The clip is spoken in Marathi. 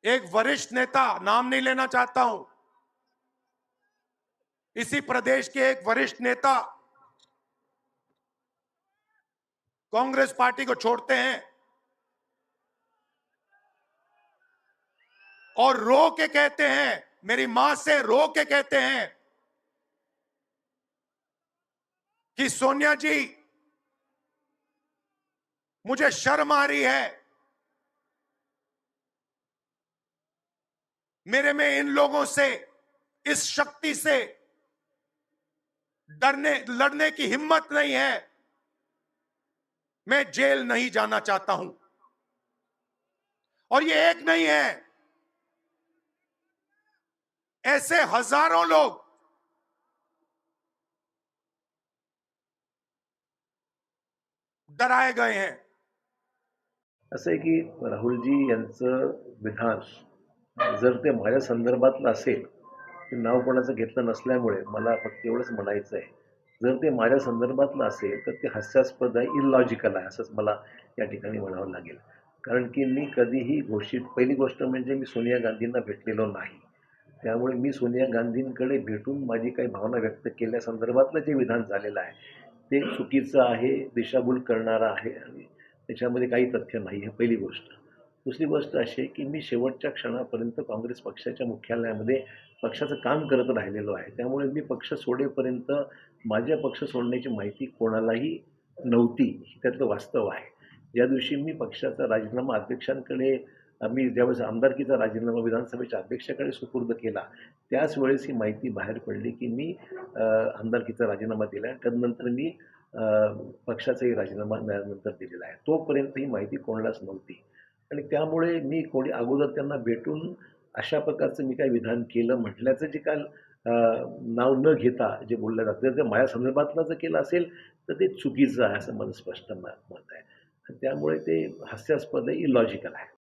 एक वरिष्ठ नेता, नाम नहीं लेना चाहता हूं, इसी प्रदेश के एक वरिष्ठ नेता कांग्रेस पार्टी को छोड़ते हैं और रो के कहते हैं, मेरी मां से रो के कहते हैं कि सोनिया जी, मुझे शर्म आ रही है, मेरे में इन लोगों से, इस शक्ति से लड़ने की हिम्मत नहीं है, मैं जेल नहीं जाना चाहता हूं। और ये एक नहीं है, ऐसे हजारों लोग डराए गए हैं। असं आहे की राहुलजी यांचं विधान जर ते माझ्या संदर्भातलं असेल, ते नाव कोणाचं घेतलं नसल्यामुळे मला फक्त एवढंच म्हणायचं आहे, जर ते माझ्या संदर्भातलं असेल तर ते हास्यास्पद आहे, इलॉजिकल आहे असंच मला या ठिकाणी म्हणावं लागेल. कारण की मी कधीही पहिली गोष्ट म्हणजे मी सोनिया गांधींना भेटलेलो नाही. त्यामुळे मी सोनिया गांधींकडे भेटून माझी काही भावना व्यक्त केल्यासंदर्भातलं जे विधान झालेलं आहे ते चुकीचं आहे, दिशाभूल करणारं आहे आणि त्याच्यामध्ये काही तथ्य नाही आहे, पहिली गोष्ट. दुसरी गोष्ट अशी आहे की मी शेवटच्या क्षणापर्यंत काँग्रेस पक्षाच्या मुख्यालयामध्ये पक्षाचं काम करत राहिलेलो आहे. त्यामुळे मी पक्ष सोडेपर्यंत माझ्या पक्ष सोडण्याची माहिती कोणालाही नव्हती, त्यातलं वास्तव आहे. ज्या दिवशी मी पक्षाचा राजीनामा अध्यक्षांकडे मी ज्यावेळेस आमदारकीचा राजीनामा विधानसभेच्या अध्यक्षाकडे सुपूर्द केला, त्याच वेळेस ही माहिती बाहेर पडली की मी आमदारकीचा राजीनामा दिला आहे. त्यानंतर मी पक्षाचाही राजीनामा नंतर दिलेला आहे. तोपर्यंत ही माहिती कोणालाच नव्हती आणि त्यामुळे मी कोणी अगोदर त्यांना भेटून अशा प्रकारचं मी काही विधान केलं म्हटल्याचं जे काल नाव न घेता जे बोललं जातं, ते माझ्या संदर्भातलं जर केलं असेल तर ते चुकीचं आहे असं माझं स्पष्ट मत आहे. त्यामुळे ते हास्यास्पद आहे, इलॉजिकल आहे.